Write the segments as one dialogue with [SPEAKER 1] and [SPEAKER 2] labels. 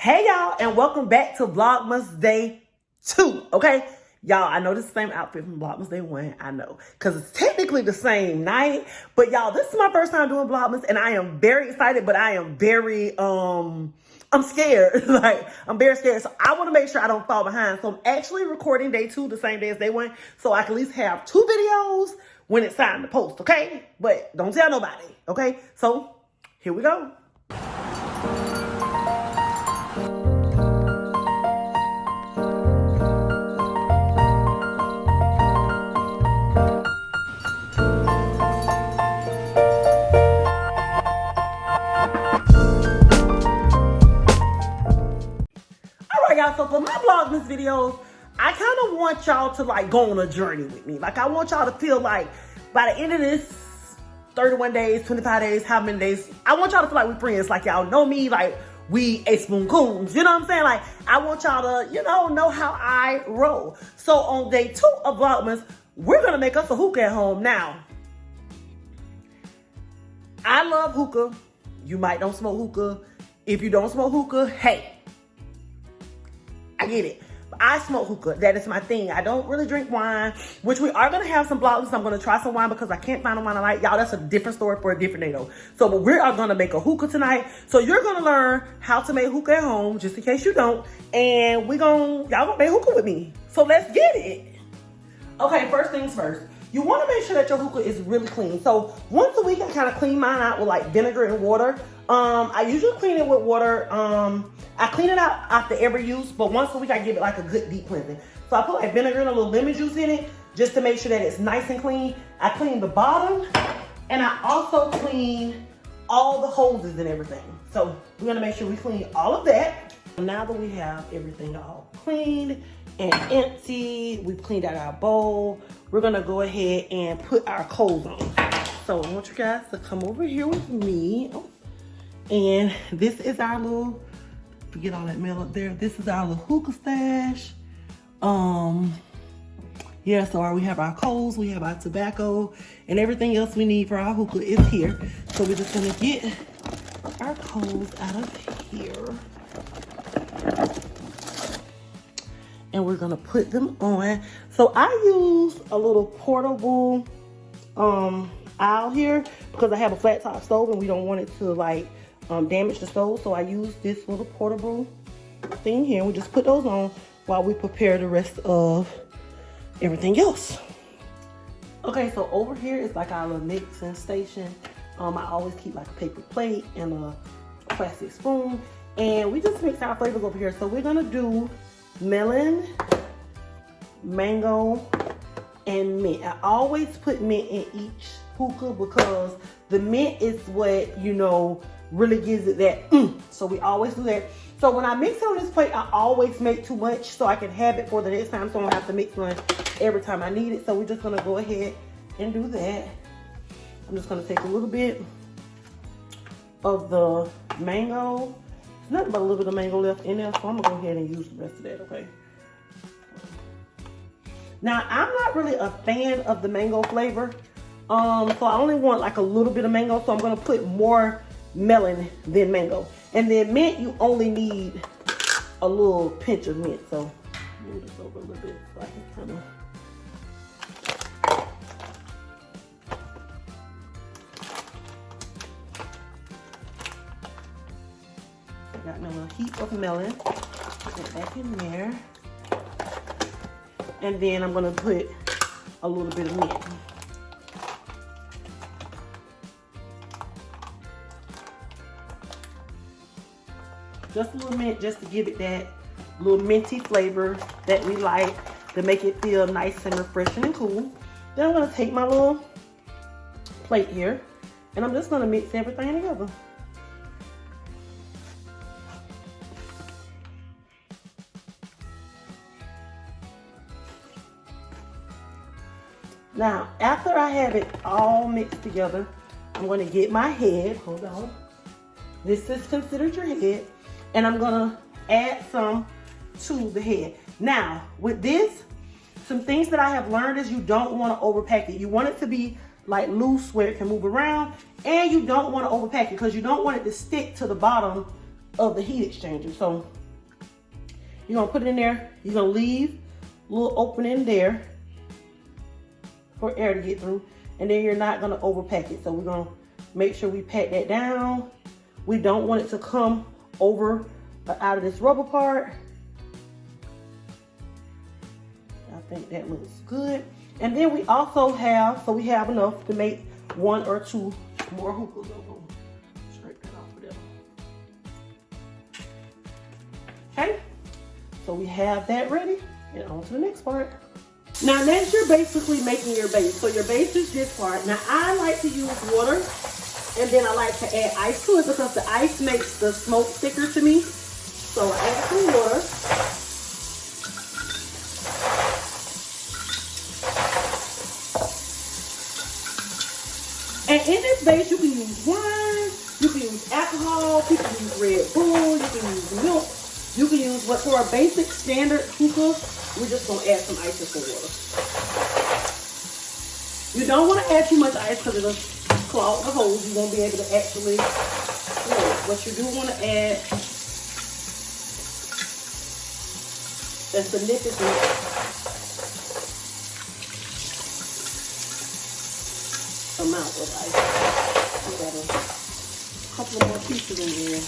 [SPEAKER 1] Hey y'all, and welcome back to Vlogmas Day 2, okay? Y'all, I know this is the same outfit from Vlogmas Day 1, I know. Because it's technically the same night. But y'all, this is my first time doing Vlogmas, and I am very excited, but I am very, I'm scared. Like, I'm very scared. So I want to make sure I don't fall behind. So I'm actually recording Day 2 the same day as Day 1, so I can at least have 2 videos when it's time to post, okay? But don't tell nobody, okay? So, here we go. So for my Vlogmas videos, I kind of want y'all to like go on a journey with me. Like I want y'all to feel like by the end of this 31 days, 25 days, how many days, I want y'all to feel like we're friends. Like y'all know me, like we a spoon coons. You know what I'm saying? Like I want y'all to, know how I roll. So on Day 2 of Vlogmas, we're going to make us a hookah at home. Now, I love hookah. You might don't smoke hookah. If you don't smoke hookah, hey, I get it. But I smoke hookah. That is my thing. I don't really drink wine, which we are going to have some Vlogmas. I'm going to try some wine because I can't find a wine I like. Y'all, that's a different story for a different day though. So but we are going to make a hookah tonight. So you're going to learn how to make hookah at home, just in case you don't. And y'all going to make hookah with me. So let's get it. Okay, first things first. You want to make sure that your hookah is really clean. So once a week, I kind of clean mine out with like vinegar and water. I usually clean it with water. I clean it out after every use, but once a week I give it like a good deep cleansing. So I put like vinegar and a little lemon juice in it just to make sure that it's nice and clean. I clean the bottom and I also clean all the hoses and everything. So we're gonna make sure we clean all of that. Now that we have everything all cleaned and empty, we've cleaned out our bowl, we're gonna go ahead and put our coals on. So I want you guys to come over here with me. And this is our little, forget all that mail up there. This is our little hookah stash. Yeah, so we have our coals, we have our tobacco, and everything else we need for our hookah is here. So we're just gonna get our coals out of here. And we're gonna put them on. So I use a little portable aisle here because I have a flat top stove and we don't want it to like damage the stove. So I use this little portable thing here. We just put those on while we prepare the rest of everything else. Okay, so over here is like our little mixing station. I always keep like a paper plate and a plastic spoon. And we just mix our flavors over here. So we're gonna do melon, mango, and mint. I always put mint in each hookah because the mint is what, really gives it that So we always do that. So when I mix it on this plate, I always make too much so I can have it for the next time, so I don't have to mix one every time I need it. So we're just gonna go ahead and do that. I'm just gonna take a little bit of the mango. There's nothing but a little bit of mango left in there, so I'm gonna go ahead and use the rest of that, okay? Now, I'm not really a fan of the mango flavor. So I only want like a little bit of mango, so I'm gonna put more melon than mango. And then mint, you only need a little pinch of mint. So move this over a little bit so I can kind of got my little heap of melon. Put that back in there. And then I'm gonna put a little bit of mint. Just a little mint, just to give it that little minty flavor that we like, to make it feel nice and refreshing and cool. Then I'm gonna take my little plate here, and I'm just gonna mix everything together. Now, after I have it all mixed together, I'm gonna get my head, hold on. This is considered your head. And I'm gonna add some to the head. Now, with this, some things that I have learned is you don't wanna overpack it. You want it to be like loose where it can move around, and you don't wanna overpack it because you don't want it to stick to the bottom of the heat exchanger. So you're gonna put it in there. You're gonna leave a little opening there for air to get through. And then you're not gonna overpack it. So we're gonna make sure we pack that down. We don't want it to come over or out of this rubber part. I think that looks good. And then we also have, so we have enough to make 1 or 2 more hookahs. Straight that off of there. Okay, so we have that ready, and on to the next part. Now next you're basically making your base. So your base is this part. Now I like to use water, and then I like to add ice to it because the ice makes the smoke thicker to me. So I add some water. And in this base, you can use wine, you can use alcohol, you can use Red Bull, you can use milk, you can use, but for a basic standard hookah, we're just gonna add some ice and some water. You don't want to add too much ice because it'll clog the holes. You won't be able to actually smoke. But you do want to add a significant amount of ice. We got a couple of more pieces in here.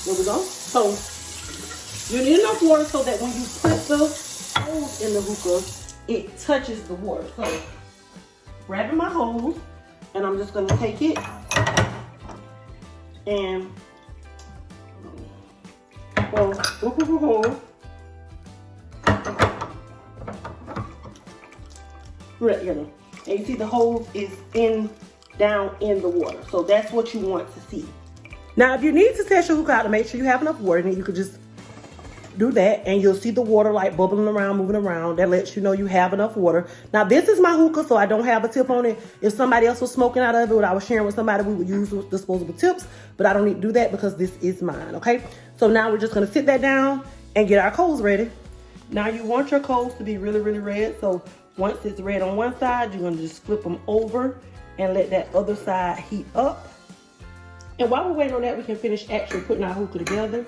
[SPEAKER 1] There we go. So you need enough water so that when you put the hose in the hookah, it touches the water. So grabbing my hose, and I'm just gonna take it and well, right here. And you see the hose is down in the water. So that's what you want to see. Now, if you need to test your hookah out to make sure you have enough water, then you could just do that, and you'll see the water like bubbling around, moving around. That lets you know you have enough water. Now, this is my hookah, so I don't have a tip on it. If somebody else was smoking out of it, or I was sharing with somebody, we would use disposable tips, but I don't need to do that because this is mine, okay? So now we're just gonna sit that down and get our coals ready. Now, you want your coals to be really, really red, so once it's red on one side, you're gonna just flip them over and let that other side heat up. And while we're waiting on that, we can finish actually putting our hookah together.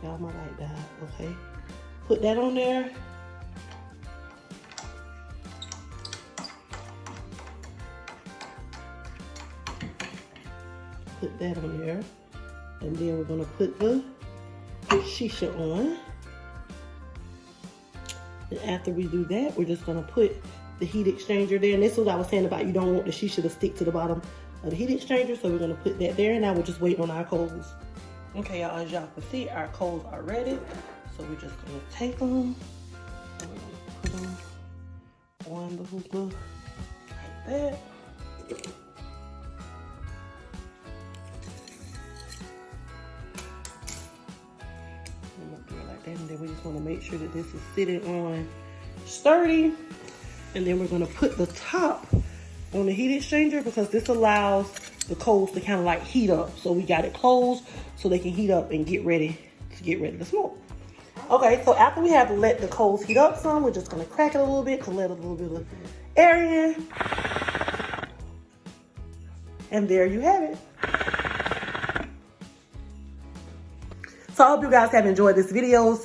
[SPEAKER 1] Y'all might like that, okay? Put that on there. Put that on there. And then we're gonna put the shisha on. And after we do that, we're just gonna put the heat exchanger there. And this is what I was saying about you don't want the shisha to stick to the bottom of the heat exchanger. So we're gonna put that there. And now we're just waiting on our coals. Okay, y'all, as y'all can see, our coals are ready. So we're just gonna take them and we're gonna put them on the hookah like that. Like that. And then we just wanna make sure that this is sitting on sturdy. And then we're gonna put the top on the heat exchanger because this allows the coals to kind of like heat up. So we got it closed so they can heat up and get ready to smoke. Okay, so after we have let the coals heat up some, we're just gonna crack it a little bit to let a little bit of air in. And there you have it. So I hope you guys have enjoyed this video.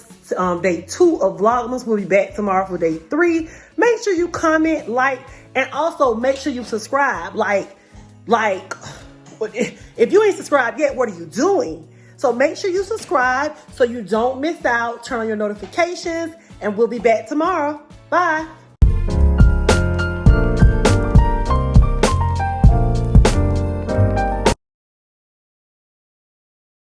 [SPEAKER 1] Day 2 of Vlogmas. We'll be back tomorrow for day 3. Make sure you comment, like, and also make sure you subscribe. Like, if you ain't subscribed yet, what are you doing? So make sure you subscribe so you don't miss out. Turn on your notifications, and we'll be back tomorrow. Bye.